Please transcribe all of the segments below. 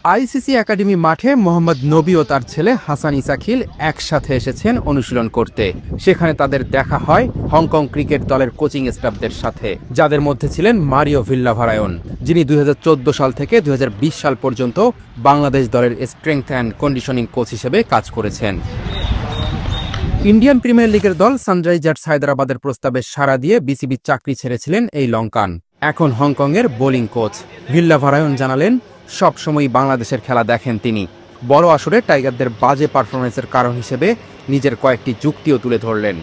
ICC academy মাঠে মোহাম্মদ নবী ও তার ছেলে হাসান ইসাখিল একসাথে এসেছেন অনুশীলন করতে। সেখানে তাদের দেখা হয় হংকং ক্রিকেট দলের কোচিং স্টাফদের সাথে, যাদের মধ্যে ছিলেন মারিও ভিল্লাভারায়ন, যিনি 2014 সাল থেকে 2020 সাল পর্যন্ত বাংলাদেশ দলের স্ট্রেংথ অ্যান্ড কন্ডিশনিং কোচ হিসেবে কাজ করেছেন। ইন্ডিয়ান প্রিমিয়ার লিগের দল সানরাইজার্স হায়দ্রাবাদের প্রস্তাবে সাড়া দিয়ে বিসিবির চাকরি ছেড়েছিলেন এই লঙ্কান। এখন হংকংয়ের বোলিং কোচ। ভিল্লাভারায়ন জানালেন, সবসময় বাংলাদেশের খেলা দেখেন তিনি। বড় আসরে টাইগারদের বাজে পারফরমেন্সের কারণ হিসেবে নিজের কয়েকটি যুক্তিও তুলে ধরলেন।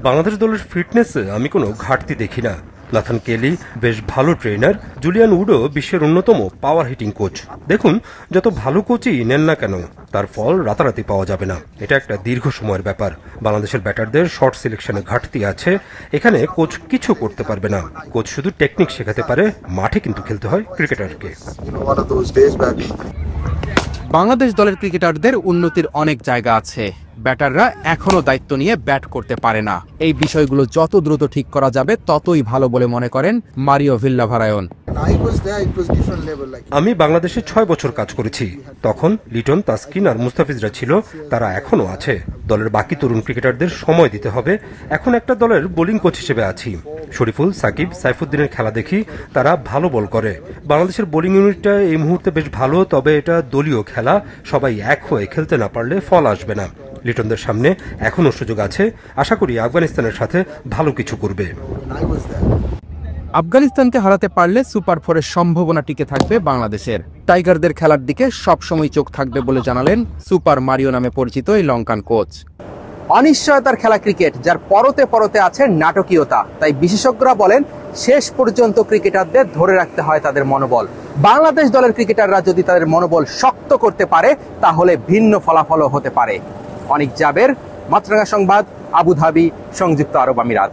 বাংলাদেশ দলের ফিটনেসে আমি কোনো ঘাটতি দেখি না। নাথান কেলি বেশ ভালো ট্রেনার, জুলিয়ান উডও বিশ্বের অন্যতম পাওয়ার হিটিং কোচ। দেখুন, যত ভালো কোচই নেন না কেন, তার ফল রাতারাতি পাওয়া যাবে না। এটা একটা দীর্ঘ সময়ের ব্যাপার। বাংলাদেশের ব্যাটারদের শর্ট সিলেকশনে ঘাটতি আছে, এখানে কোচ কিছু করতে পারবে না। কোচ শুধু টেকনিক শেখাতে পারে, মাঠে কিন্তু খেলতে হয় ক্রিকেটারকে। বাংলাদেশ দলের ক্রিকেটারদের উন্নতির অনেক জায়গা আছে। ব্যাটাররা এখনো দায়িত্ব নিয়ে ব্যাট করতে পারে না। এই বিষয়গুলো যত দ্রুত ঠিক করা যাবে ততই ভালো বলে মনে করেন মারিও ভিল্লাভারায়ন। আমি বাংলাদেশে 6 বছর কাজ করেছি। তখন লিটন, তাসকিন আর মুস্তাফিজরা ছিল, তারা এখনো আছে। দলের বাকি তরুণ ক্রিকেটারদের সময় দিতে হবে। এখন একটা দলের বোলিং কোচ হিসেবে আছি। শরীফুল, সাকিব, সাইফুদ্দিনের খেলা দেখি, তারা ভালো বল করে। বাংলাদেশের বোলিং ইউনিটটা এই মুহূর্তে বেশ ভালো, তবে এটা দলীয় খেলা, সবাই এক হয়ে খেলতে না পারলে ফল আসবে না। লিটনদের সামনে এখনো সুযোগ আছে, আশা করি আফগানিস্তানের সাথে ভালো কিছু করবে। আফগানিস্তানকে হারাতে পারলে সুপার ফোরের সম্ভাবনা টিকে থাকবে বাংলাদেশের। টাইগারদের খেলার দিকে সবসময় চোখ থাকবে বলে জানালেন সুপার মারিও নামে পরিচিত এই লঙ্কান কোচ। অনিশ্চয়তার খেলা ক্রিকেট, যার পরতে পরতে আছে নাটকীয়তা। তাই বিশেষজ্ঞরা বলেন, শেষ পর্যন্ত ক্রিকেটারদের ধরে রাখতে হয় তাদের মনোবল। বাংলাদেশ দলের ক্রিকেটাররা যদি তাদের মনোবল শক্ত করতে পারে, তাহলে ভিন্ন ফলাফলও হতে পারে। অনিক জাবের, মাছরাঙা সংবাদ, আবুধাবি, সংযুক্ত আরব আমিরাত।